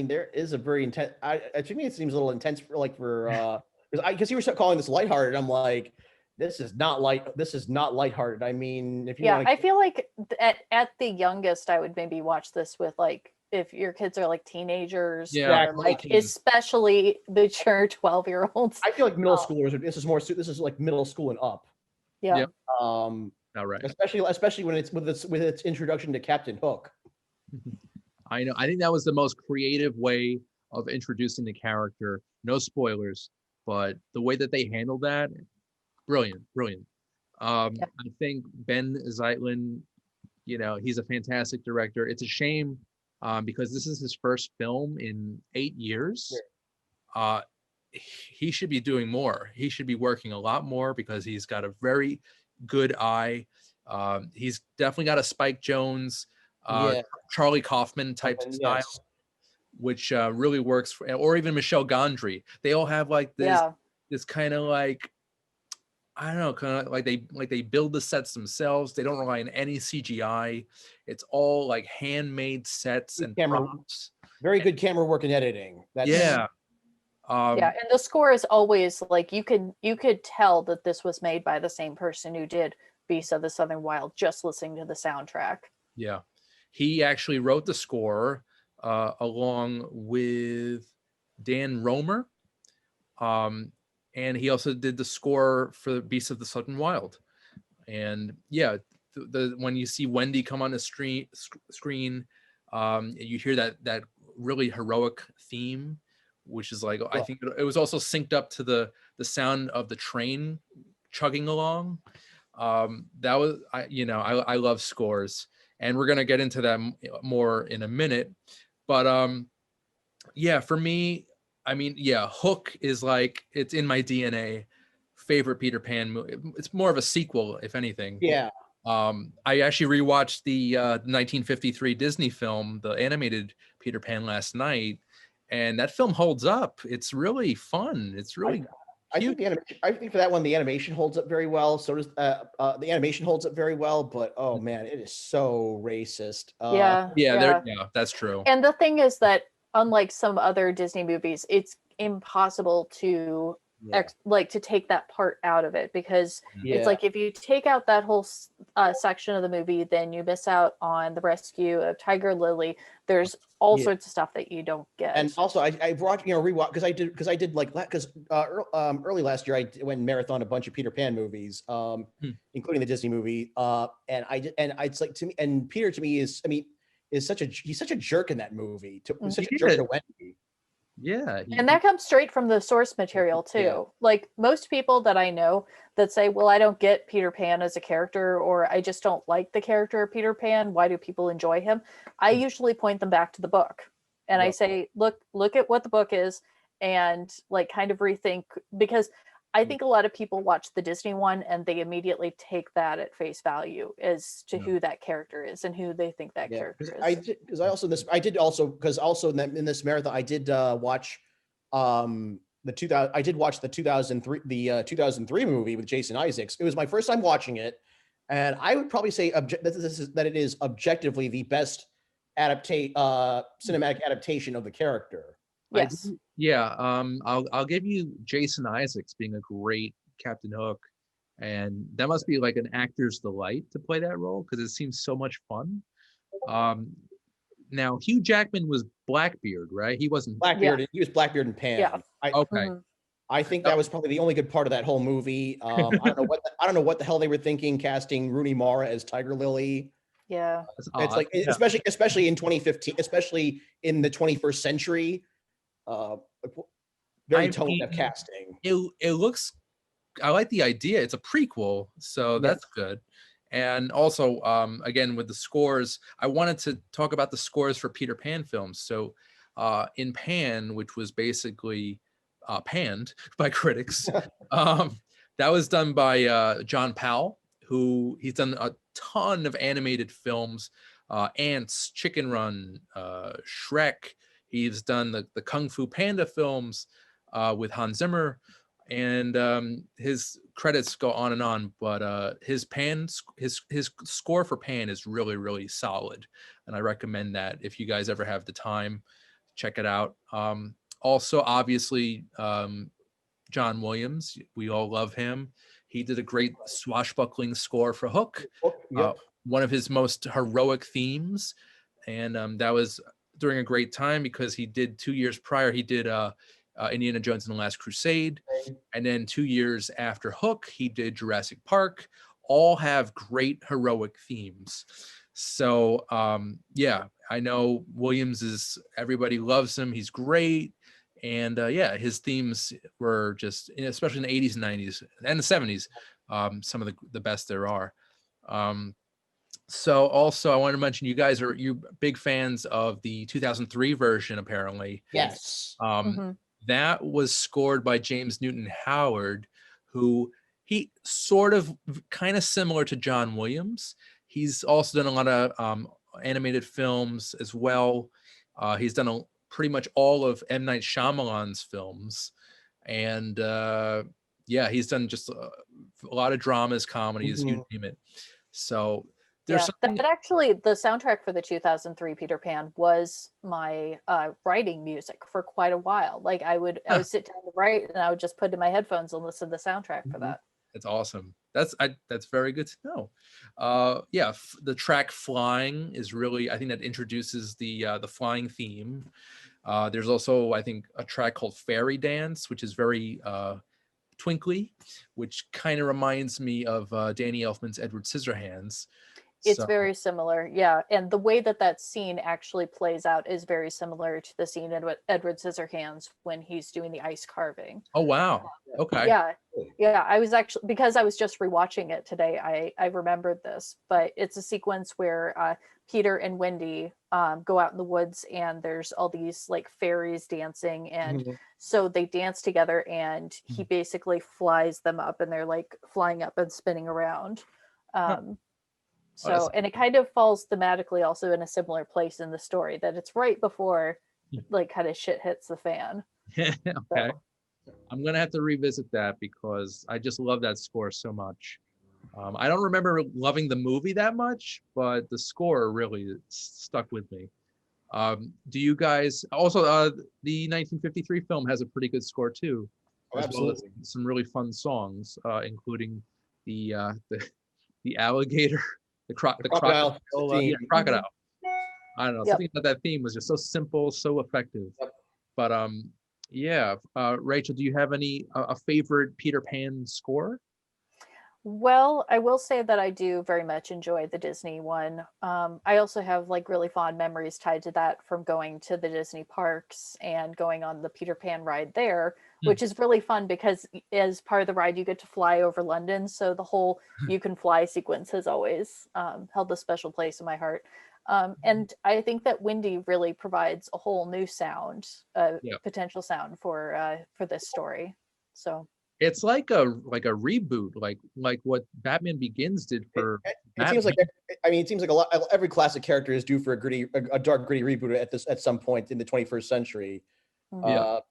there is a very intense. To me, it seems a little intense because you were calling this lighthearted. I'm like, this is not lighthearted. I mean, if you Yeah, want I feel like at the youngest, I would maybe watch this with like if your kids are like teenagers Yeah, or like teens. especially mature 12-year-olds. I feel like middle schoolers. This is like middle school and up. Yeah. Yep. All right. Especially when it's with its introduction to Captain Hook. I know. I think that was the most creative way of introducing the character. No spoilers, but the way that they handled that, brilliant. I think Ben Zeitlin, you know, he's a fantastic director. It's a shame because this is his first film in 8 years. He should be doing more. He should be working a lot more because he's got a very good eye. He's definitely got a Spike Jonze, Charlie Kaufman type style, which really works for, or even Michel Gondry. They all have like this kind of like, I don't know, kind of like they build the sets themselves. They don't rely on any CGI. It's all like handmade sets and props. Very good camera work and editing. Yeah, and the score is always like you could tell that this was made by the same person who did Beasts of the Southern Wild just listening to the soundtrack. Yeah, he actually wrote the score along with Dan Romer, and he also did the score for the Beasts of the Southern Wild. And yeah, when you see Wendy come on the screen, you hear that really heroic theme, which is like, I think it was also synced up to the sound of the train chugging along. That was, I love scores, and we're gonna get into that more in a minute. But yeah, for me, I mean, yeah, Hook is like, it's in my DNA. Favorite Peter Pan movie. It's more of a sequel, if anything. Yeah. I actually rewatched the 1953 Disney film, the animated Peter Pan, last night, and that film holds up. It's really fun. It's really I think for that one, the animation holds up very well. So does the animation holds up very well, but oh man, it is so racist. Yeah, that's true. And the thing is that unlike some other Disney movies, it's impossible to to take that part out of it, because it's like if you take out that whole section of the movie, then you miss out on the rescue of Tiger Lily. There's all sorts of stuff that you don't get. And also, I brought rewatch because early last year I went and marathoned a bunch of Peter Pan movies, including the Disney movie. It's like, to me, and Peter to me is he's such a jerk in that movie. Such a jerk to Wendy. Yeah. And that comes straight from the source material too. Yeah. Like most people that I know that say, well, I don't get Peter Pan as a character, or I just don't like the character of Peter Pan. Why do people enjoy him? I usually point them back to the book. And I say, look at what the book is, and like kind of rethink, because I think a lot of people watch the Disney one and they immediately take that at face value as to who that character is and who they think that character is. I did in this marathon, I did watch the 2003 movie with Jason Isaacs. It was my first time watching it, and I would probably say that it is objectively the best cinematic adaptation of the character. Yes. I'll give you Jason Isaacs being a great Captain Hook, and that must be like an actor's delight to play that role, because it seems so much fun. Now Hugh Jackman was Blackbeard, right? He wasn't Blackbeard. Yeah. He was Blackbeard and Pan. Yeah. I think that was probably the only good part of that whole movie. I don't know what the hell they were thinking casting Rooney Mara as Tiger Lily. Yeah, it's like especially in 2015, especially in the 21st century. Very tone deaf casting. It looks, I like the idea. It's a prequel, so that's good. And also, again, with the scores, I wanted to talk about the scores for Peter Pan films. So in Pan, which was basically panned by critics, That was done by John Powell, who he's done a ton of animated films, Ants, Chicken Run, Shrek. He's done the Kung Fu Panda films with Hans Zimmer, and his credits go on. But his score for Pan is really, really solid, and I recommend that if you guys ever have the time, check it out. Also, obviously, John Williams, we all love him. He did a great swashbuckling score for Hook, Yep. one of his most heroic themes, and that was during a great time because he did 2 years prior. He did Indiana Jones and the Last Crusade, and then 2 years after Hook, he did Jurassic Park. All have great heroic themes. So yeah, I know Williams is, everybody loves him. He's great. And yeah, his themes were just, especially in the 80s and 90s and the 70s, some of the best there are. So also I want to mention, you big fans of the 2003 version, apparently. Yes. That was scored by James Newton Howard, who he sort of kind of similar to John Williams. He's also done a lot of animated films as well. He's done pretty much all of M. Night Shyamalan's films. And yeah, he's done just a lot of dramas, comedies, you name it. So there's that actually, the soundtrack for the 2003 Peter Pan was my writing music for quite a while. Like I would sit down to write, and I would just put in my headphones and listen to the soundtrack for that. That's awesome. That's very good to know. Yeah, the track "Flying" is really, I think that introduces the flying theme. There's also, I think, a track called "Fairy Dance," which is very twinkly, which kind of reminds me of Danny Elfman's Edward Scissorhands. It's very similar, yeah. And the way that scene actually plays out is very similar to the scene in Edward Scissorhands when he's doing the ice carving. Oh, wow. Okay. Yeah. I was actually, because I was just rewatching it today, I remembered this, but it's a sequence where Peter and Wendy go out in the woods, and there's all these like fairies dancing, and so they dance together, and he basically flies them up, and they're like flying up and spinning around. So, and it kind of falls thematically also in a similar place in the story, that it's right before like kind of shit hits the fan. Okay. So. I'm going to have to revisit that because I just love that score so much. I don't remember loving the movie that much, but the score really stuck with me. Do you guys also, the 1953 film has a pretty good score too. Oh, absolutely. Well as some really fun songs, including the alligator. The crocodile. Crocodile. I don't know. Something about that theme was just so simple, so effective. But yeah. Rachel, do you have a favorite Peter Pan score? Well, I will say that I do very much enjoy the Disney one. I also have like really fond memories tied to that from going to the Disney parks and going on the Peter Pan ride there, which is really fun because as part of the ride, you get to fly over London. So the whole "you can fly" sequence has always held a special place in my heart. And I think that Wendy really provides a whole new sound, potential sound for this story. So. It's like a reboot, like what Batman Begins did for. It seems like, I mean, it seems like every classic character is due for a dark, gritty reboot at some point in the 21st century.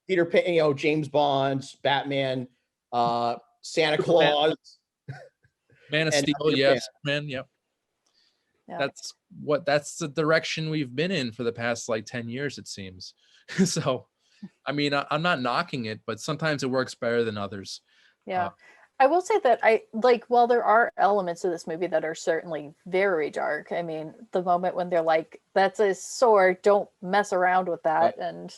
Peter Pan, James Bond, Batman, Santa Claus, Man of Steel, yes, man, yep. That's the direction we've been in for the past like 10 years, it seems. So. I mean, I'm not knocking it, but sometimes it works better than others. Yeah. I will say that while there are elements of this movie that are certainly very dark, I mean, the moment when they're like, "That's a sword, don't mess around with that." And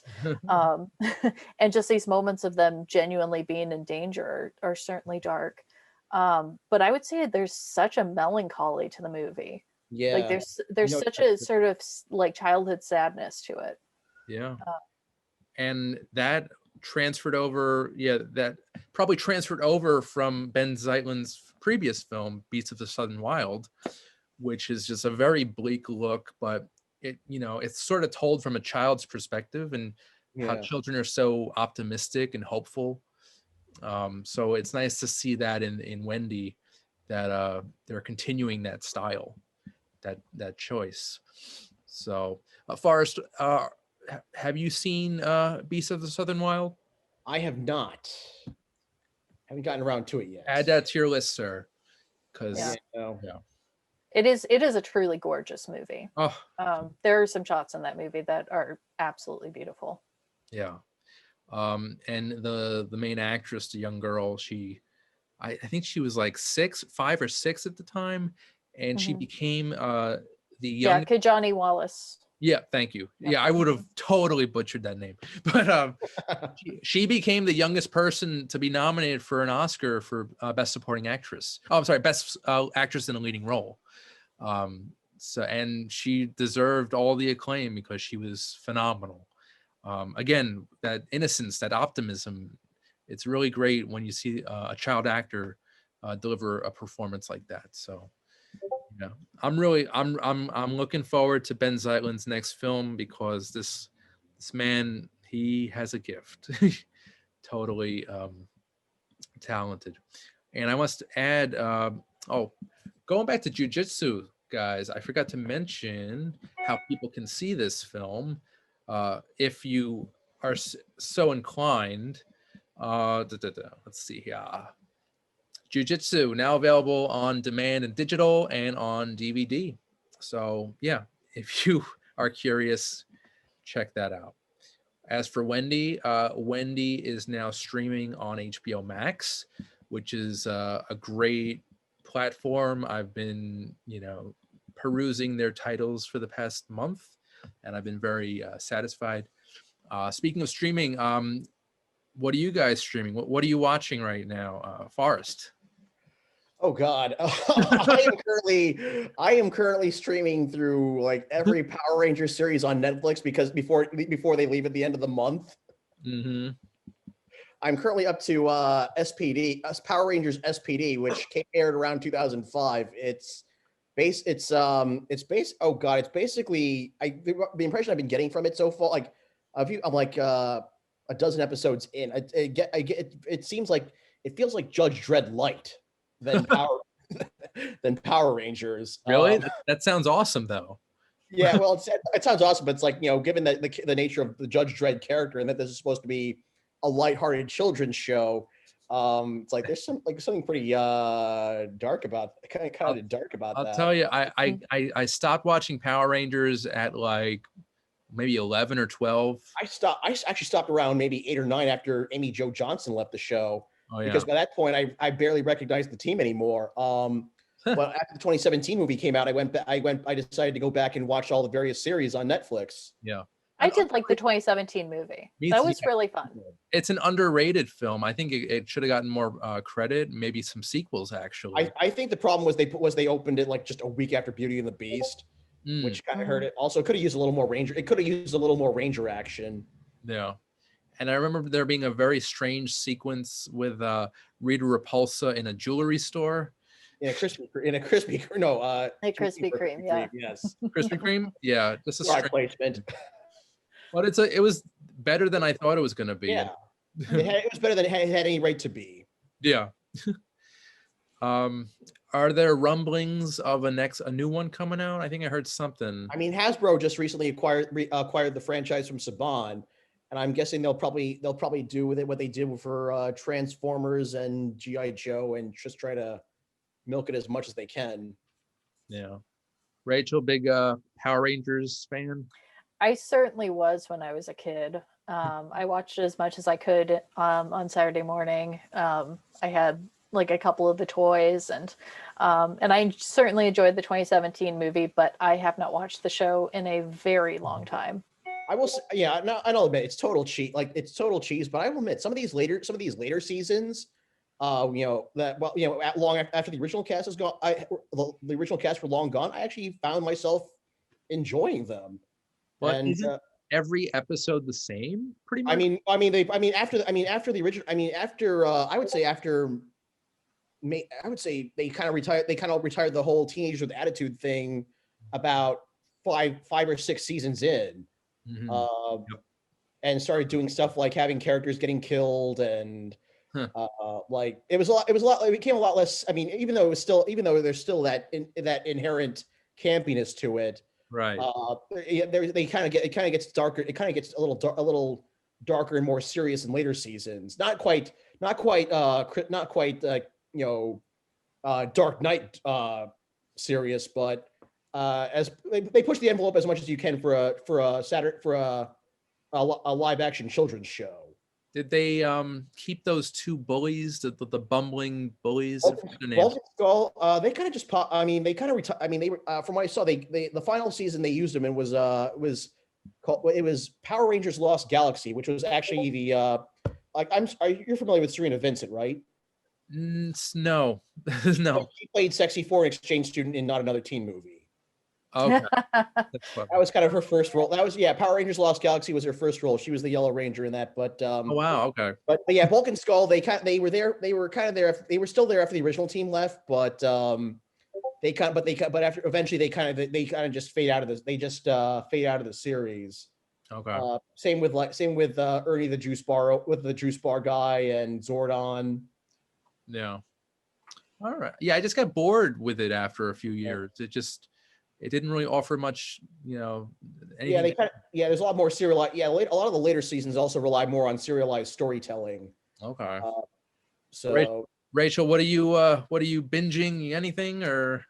and just these moments of them genuinely being in danger are certainly dark. But I would say there's such a melancholy to the movie. Yeah. Like there's such a sort of like childhood sadness to it. Yeah. And that transferred over, that probably transferred over from Ben Zeitlin's previous film, Beasts of the Southern Wild, which is just a very bleak look, but it's sort of told from a child's perspective and how children are so optimistic and hopeful. So it's nice to see that in Wendy, that they're continuing that style, that choice. So Forrest, have you seen Beasts of the Southern Wild? I have not. Haven't gotten around to it yet. Add that to your list, sir, because Yeah. No. It is a truly gorgeous movie. oh There are some shots in that movie that are absolutely beautiful. yeah. And the main actress, the young girl, I think she was like 5 or 6 at the time, and she Mhm. became the Yeah, young. Kajani Wallace. Yeah, thank you. Yep. Yeah, I would have totally butchered that name, but she became the youngest person to be nominated for an Oscar for Best Supporting Actress. Oh, I'm sorry, Best Actress in a Leading Role. And she deserved all the acclaim because she was phenomenal. Again, that innocence, that optimism, it's really great when you see a child actor deliver a performance like that. So, I'm looking forward to Ben Zeitlin's next film, because this man, he has a gift. Totally talented. And I must add, going back to Jujitsu, guys, I forgot to mention how people can see this film. If you are so inclined, let's see here. Jujitsu now available on demand and digital and on DVD. So yeah, if you are curious, check that out. As for Wendy, Wendy is now streaming on HBO Max, which is a great platform. I've been, perusing their titles for the past month, and I've been very satisfied. Speaking of streaming, what are you guys streaming? What are you watching right now, Forrest? Oh God, I am currently streaming through like every Power Rangers series on Netflix, because before they leave at the end of the month. Mm-hmm. I'm currently up to Power Rangers SPD, which aired around 2005. It's basically the impression I've been getting from it so far, like I'm like a dozen episodes in. It seems like it feels like Judge Dredd light than Power Rangers. Really? That sounds awesome, though. Yeah, well, it sounds awesome, but it's like, given that the nature of the Judge Dredd character, and that this is supposed to be a lighthearted children's show, it's like there's something pretty dark about that. I'll tell you, I stopped watching Power Rangers at like maybe 11 or 12. I actually stopped around maybe 8 or 9 after Amy Jo Johnson left the show. Oh, yeah. Because by that point I barely recognized the team anymore. Well, after the 2017 movie came out, I decided to go back and watch all the various series on Netflix. Yeah. I did like the 2017 movie. That was really fun. It's an underrated film. I think it should have gotten more credit, maybe some sequels, actually. I think the problem was they opened it like just a week after Beauty and the Beast, which kind of hurt it. Also, it could have used a little more Ranger action. Yeah. And I remember there being a very strange sequence with Rita Repulsa in a jewelry store. In a Krispy Kreme, yeah. Yes. Krispy Kreme? Yeah. Just a Product placement. But it was better than I thought it was going to be. Yeah. It was better than it had any right to be. Yeah. Are there rumblings of a new one coming out? I think I heard something. I mean, Hasbro just recently acquired the franchise from Saban, and I'm guessing they'll probably do with it what they did for Transformers and G.I. Joe, and just try to milk it as much as they can. Yeah. Rachel, big Power Rangers fan? I certainly was when I was a kid. I watched as much as I could on Saturday morning. I had like a couple of the toys, and I certainly enjoyed the 2017 movie, but I have not watched the show in a very long time. I will say, yeah, no, I'll admit it's total cheese. But I will admit some of these later seasons, long after the original cast is gone, the original cast were long gone. I actually found myself enjoying them. But and isn't every episode the same? Pretty much. I would say they kind of retired the whole teenagers with attitude thing about five or six seasons in. Mm-hmm. And started doing stuff like having characters getting killed and Like it was a lot. It was a lot. It became a lot less. I mean, even though there's still that inherent campiness to it. Right. They kind of gets darker. It kind of gets a little darker and more serious in later seasons. Not quite Dark Knight serious, but as they push the envelope as much as you can for a live action children's show. Did they keep those two bullies, the bumbling bullies? Vulcan Skull, they kind of just pop. I mean, they kind of I mean, they were from what I saw, they the final season they used them and was Power Rangers Lost Galaxy, which was actually the you're familiar with Serena Vincent, right? No, no. She played Sexy Foreign Exchange Student in Not Another Teen Movie. Okay. That was kind of her first role. That was Power Rangers Lost Galaxy was her first role. She was the Yellow Ranger in that. But oh wow, okay. But yeah, Vulcan Skull, they were there. They were kind of there. They were still there after the original team left, but after eventually they kind of just fade out of this. They just fade out of the series. Okay. Same with Ernie the Juice Bar guy and Zordon. Yeah. All right. Yeah, I just got bored with it after a few years. It didn't really offer much, anything. There's a lot more serialized. Yeah, a lot of the later seasons also rely more on serialized storytelling. Okay. So Rachel, what are you binging? Anything or?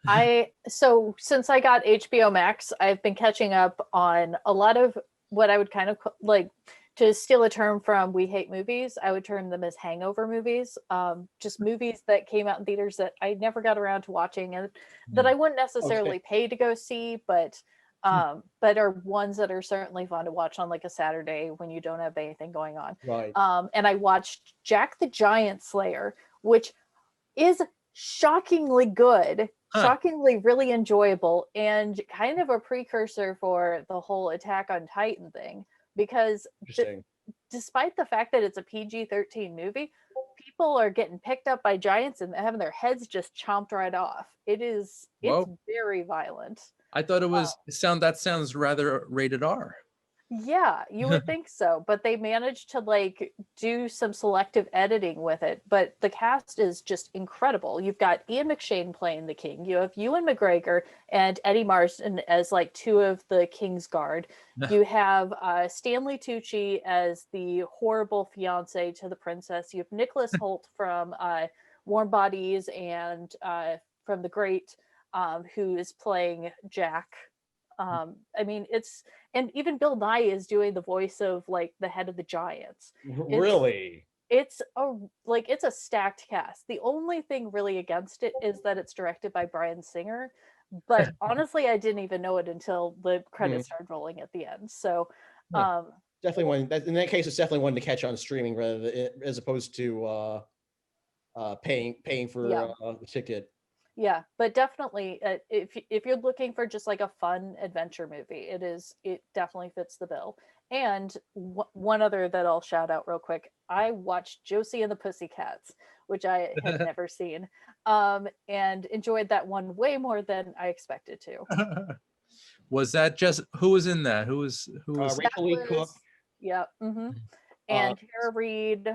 So since I got HBO Max, I've been catching up on a lot of what I would kind of like, to steal a term from We Hate Movies, I would term them as hangover movies. Just movies that came out in theaters that I never got around to watching and that I wouldn't necessarily pay to go see, but are ones that are certainly fun to watch on like a Saturday when you don't have anything going on. Right. And I watched Jack the Giant Slayer, which is shockingly good, shockingly really enjoyable, and kind of a precursor for the whole Attack on Titan thing. Because despite the fact that it's a PG-13 movie, people are getting picked up by giants and having their heads just chomped right off. It's very violent. I thought it was that sounds rather rated R. Yeah, you would think so, but they managed to like do some selective editing with it. But the cast is just incredible. You've got Ian McShane playing the king. You have Ewan McGregor and Eddie Marsden as like two of the King's Guard. You have Stanley Tucci as the horrible fiance to the princess. You have Nicholas Hoult from Warm Bodies and from The Great, who is playing Jack. I mean, and even Bill Nye is doing the voice of like the head of the Giants. Really? It's a stacked cast. The only thing really against it is that it's directed by Bryan Singer, but honestly, I didn't even know it until the credits started rolling at the end. So, definitely one. In that case, it's definitely one to catch on streaming as opposed to paying for the ticket. Yeah, but definitely, if you're looking for just like a fun adventure movie, it definitely fits the bill. And one other that I'll shout out real quick, I watched Josie and the Pussycats, which I had never seen, and enjoyed that one way more than I expected to. Was that just who was in that? Who was Rachel Lee Cook? Yeah, and Tara Reid,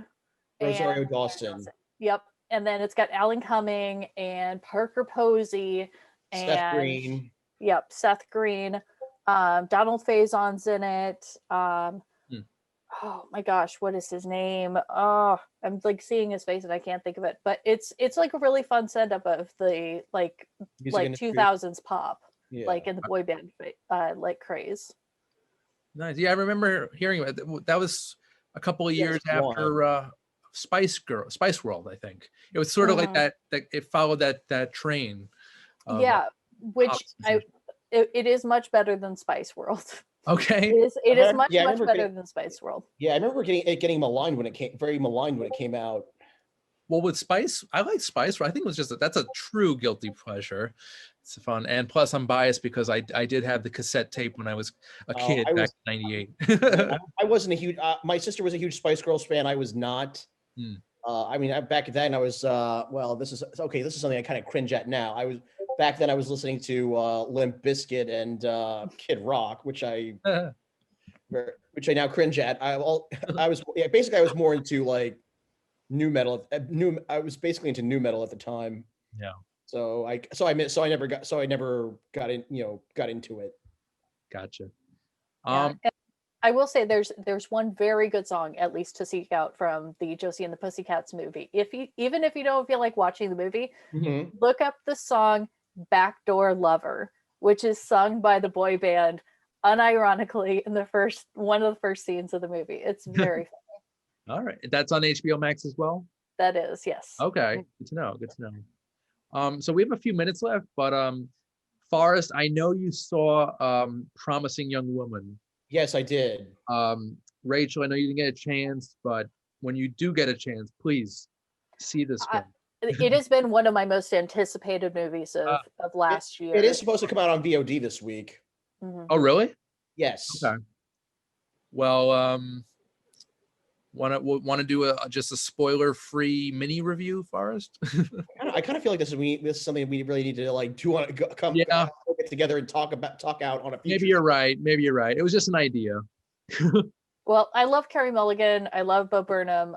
Rosario Dawson. Yep. And then it's got Alan Cumming and Parker Posey and Seth Green. Yep, Seth Green. Donald Faison's in it. Oh my gosh, what is his name? Oh, I'm like seeing his face and I can't think of it. But it's like a really fun setup of the like 2000s pop, like in the boy band like craze. Nice. Yeah, I remember hearing about that. That was a couple of years after Spice World, I think. It was sort of like that it followed that train. Which it is much better than Spice World. Okay. It is much better than Spice World. Yeah, I remember getting maligned when it came out. Well, with Spice, I like Spice World. I think it was that's a true guilty pleasure. It's fun, and plus I'm biased because I did have the cassette tape when I was a kid back in '98. I wasn't a huge. My sister was a huge Spice Girls fan. I was not. I mean, back then I was. This is something I kind of cringe at now. Back then I was listening to Limp Bizkit and Kid Rock, which I now cringe at. I was more into like new metal. I was basically into new metal at the time. Yeah. So I never got into it. Gotcha. Yeah. And I will say there's one very good song, at least to seek out, from the Josie and the Pussycats movie. Even if you don't feel like watching the movie, look up the song Backdoor Lover, which is sung by the boy band unironically in one of the first scenes of the movie. It's very funny. All right. That's on HBO Max as well? That is, yes. Okay. Good to know. Good to know. So we have a few minutes left, but Forrest, I know you saw Promising Young Woman. Yes, I did. Rachel, I know you didn't get a chance, but when you do get a chance, please see this film. It has been one of my most anticipated movies of last year. It is supposed to come out on VOD this week. Oh, really? Yes. Okay. Well, want to do just a spoiler-free mini review, Forrest? I kind of feel like this is something we really need to like do want to come get together and talk out on a future. Maybe you're right. Maybe you're right. It was just an idea. Well, I love Carey Mulligan. I love Bo Burnham.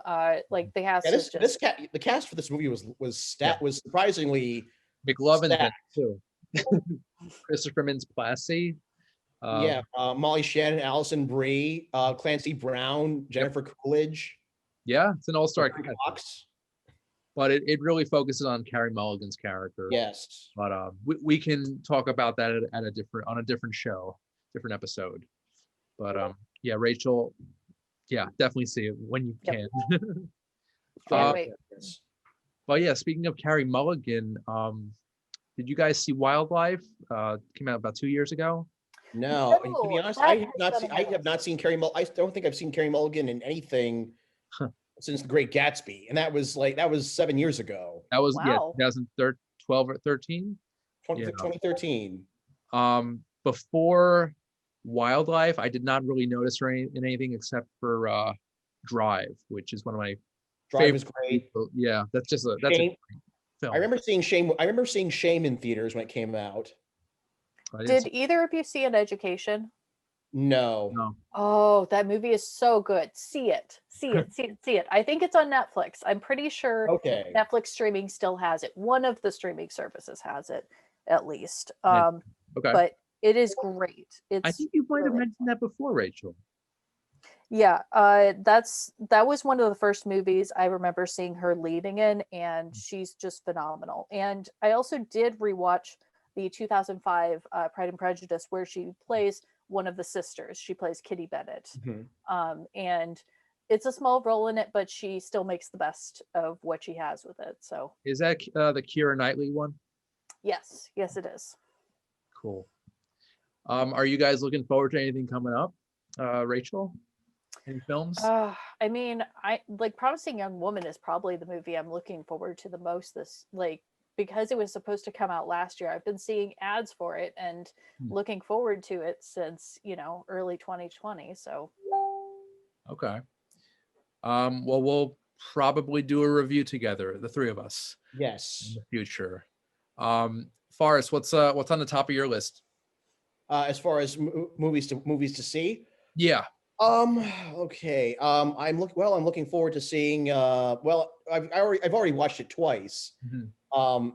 Like the cast. The cast for this movie was surprisingly McLovin too. Christopher Mintz-Plasse. Molly Shannon, Allison Brie, Clancy Brown, Jennifer Coolidge. Yeah, it's an all-star cast. But it really focuses on Carey Mulligan's character. Yes. But we can talk about that on a different show, different episode. But yeah, Rachel, definitely see it when you can. Well, yeah, speaking of Carey Mulligan, did you guys see Wildlife? Came out about 2 years ago. No, and to be honest, I have not seen Carey Mulligan. I don't think I've seen Carey Mulligan in anything since The Great Gatsby, and that was 7 years ago. That was 2012 or 13. 2013. Before Wildlife, I did not really notice her in anything except for Drive, which is one of my Drive is great. Yeah, that's a great film. I remember seeing Shame in theaters when it came out. Did either of you see An Education? No. Oh, that movie is so good. See it. I think it's on Netflix. I'm pretty sure Netflix streaming still has it. One of the streaming services has it, at least. But it is great. I think you might have mentioned that before, Rachel. Yeah, that was one of the first movies I remember seeing her leading in, and she's just phenomenal. And I also did rewatch the 2005 Pride and Prejudice, where she plays one of the sisters. She plays Kitty Bennett. And it's a small role in it, but she still makes the best of what she has with it. So is that the Keira Knightley one? Yes, it is. Cool. Are you guys looking forward to anything coming up, Rachel? Any films? I mean, I like Promising Young Woman is probably the movie I'm looking forward to the most because it was supposed to come out last year. I've been seeing ads for it and looking forward to it since, early 2020. So. Okay. Well, we'll probably do a review together, the three of us. Yes. In the future. Forrest, what's on the top of your list? As far as movies to see? Yeah. Okay. I'm looking forward to seeing. I've already watched it twice. And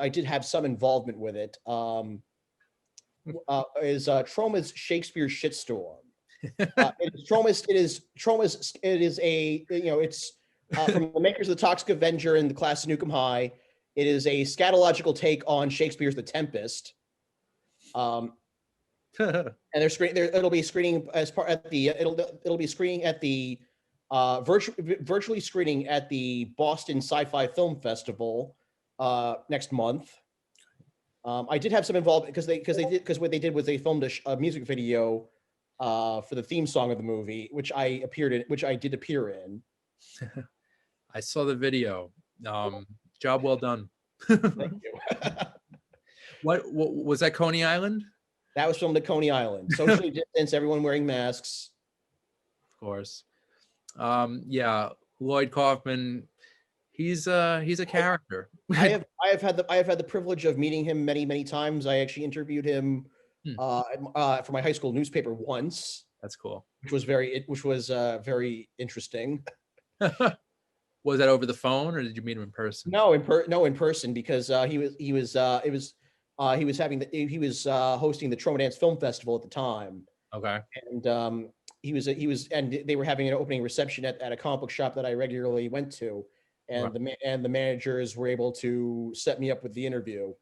I did have some involvement with it. Is Troma's Shakespeare Shitstorm. It's from the makers of The Toxic Avenger and The Class of Nukem High. It is a scatological take on Shakespeare's The Tempest. And it'll be screening as part at the it'll be screening at the virtually screening at the Boston Sci-Fi Film Festival next month. I did have some involvement because what they did was they filmed a music video for the theme song of the movie, which I did appear in. I saw the video. Job well done. Thank you. What was that? Coney Island? That was filmed at Coney Island. Socially distanced, everyone wearing masks. Of course. Yeah, Lloyd Kaufman. He's a character. I have had the privilege of meeting him many times. I actually interviewed him for my high school newspaper once. That's cool. Which was very interesting. Was that over the phone, or did you meet him in person? No, in person, because he was hosting the Trauma Dance Film Festival at the time, Okay. and and they were having an opening reception at a comic book shop that I regularly went to, and Right. the managers were able to set me up with the interview.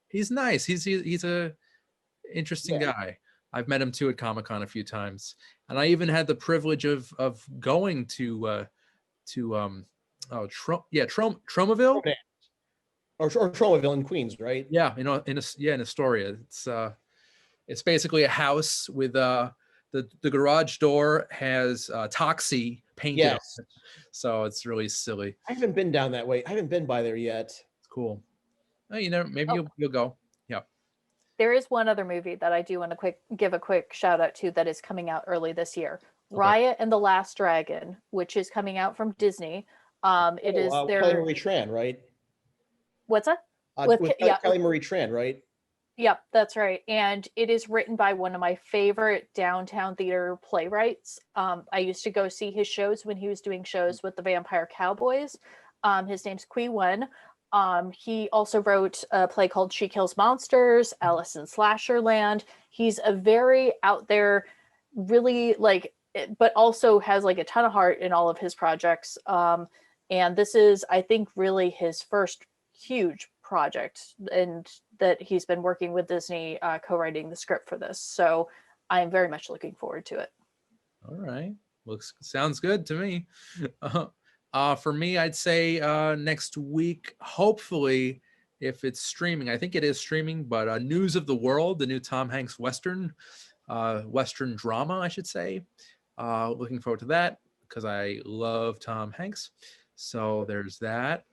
He's nice. He's a interesting Yeah. guy. I've met him too at Comic-Con a few times, and I even had the privilege of going to Tromaville. Or Tromaville in Queens, right? Yeah, in Astoria. It's basically a house with the garage door has Toxie painted on Yes. it. So it's really silly. I haven't been down that way. I haven't been by there yet. It's cool. Oh, you know, maybe Oh. you'll go. Yeah. There is one other movie that I do want to give a quick shout out to that is coming out early this year. Okay. Riot and the Last Dragon, which is coming out from Disney. It is their Kelly Marie Tran, right? What's that? With Kelly Marie Tran, right? Yep, that's right. And it is written by one of my favorite downtown theater playwrights. I used to go see his shows when he was doing shows with the Vampire Cowboys. His name's Qui Wen. He also wrote a play called She Kills Monsters, Alice in Slasherland. He's a very out there, really but also has like a ton of heart in all of his projects. And this is, I think, really his first huge project, and that he's been working with Disney, co-writing the script for this. So I'm very much looking forward to it. All right. Sounds good to me. For me, I'd say next week, hopefully, if it's streaming. I think it is streaming, but News of the World, the new Tom Hanks Western drama, I should say. Looking forward to that because I love Tom Hanks. So there's that.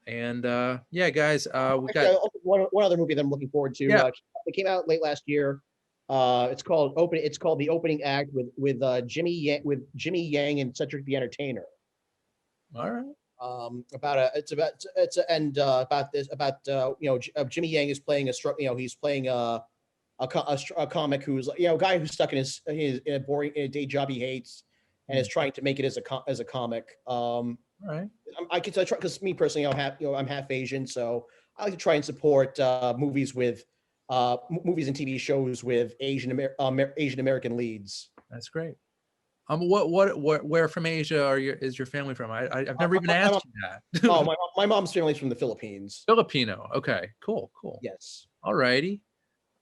And yeah, guys, we got one other movie that I'm looking forward to. Yeah. It came out late last year. It's called The Opening Act with Jimmy Yang and Cedric the Entertainer. All right. Jimmy Yang is playing he's playing a comic who's a guy who's stuck in his in a day job he hates and is trying to make it as a comic. All right. I can try, because me personally, I'm half Asian, so I like to try and support movies and TV shows with Asian American leads. That's great. Where from Asia is your family from? I've never even asked you that. Oh, my mom's family's from the Philippines. Filipino. Okay, cool. Yes. All righty.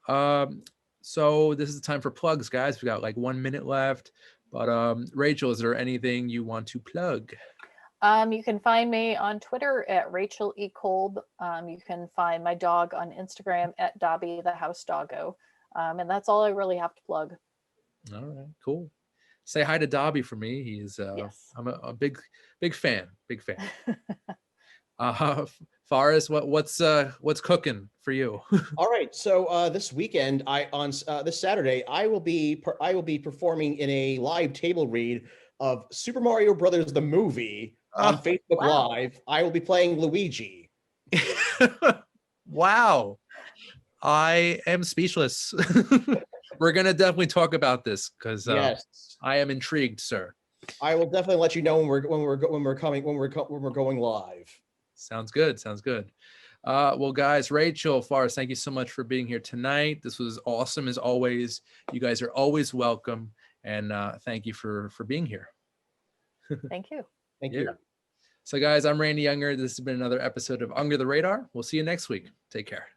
So this is the time for plugs, guys. We got like 1 minute left. But Rachel, is there anything you want to plug? You can find me on Twitter at Rachel E. Kolb. You can find my dog on Instagram at Dobby the House Doggo. And that's all I really have to plug. All right, cool. Say hi to Dobby for me. He's Yes. I'm a big fan. Forrest, what's cooking for you? All right. So this weekend, this Saturday, I will be performing in a live table read of Super Mario Brothers the movie on Facebook wow. Live. I will be playing Luigi. Wow. I am speechless. We're gonna definitely talk about this because Yes. I am intrigued, sir. I will definitely let you know when we're going live. Sounds good. Well, guys, Rachel, Forrest, thank you so much for being here tonight. This was awesome as always. You guys are always welcome, and thank you for being here. Thank you. Thank you. So, guys, I'm Randy Younger. This has been another episode of Under the Radar. We'll see you next week. Take care.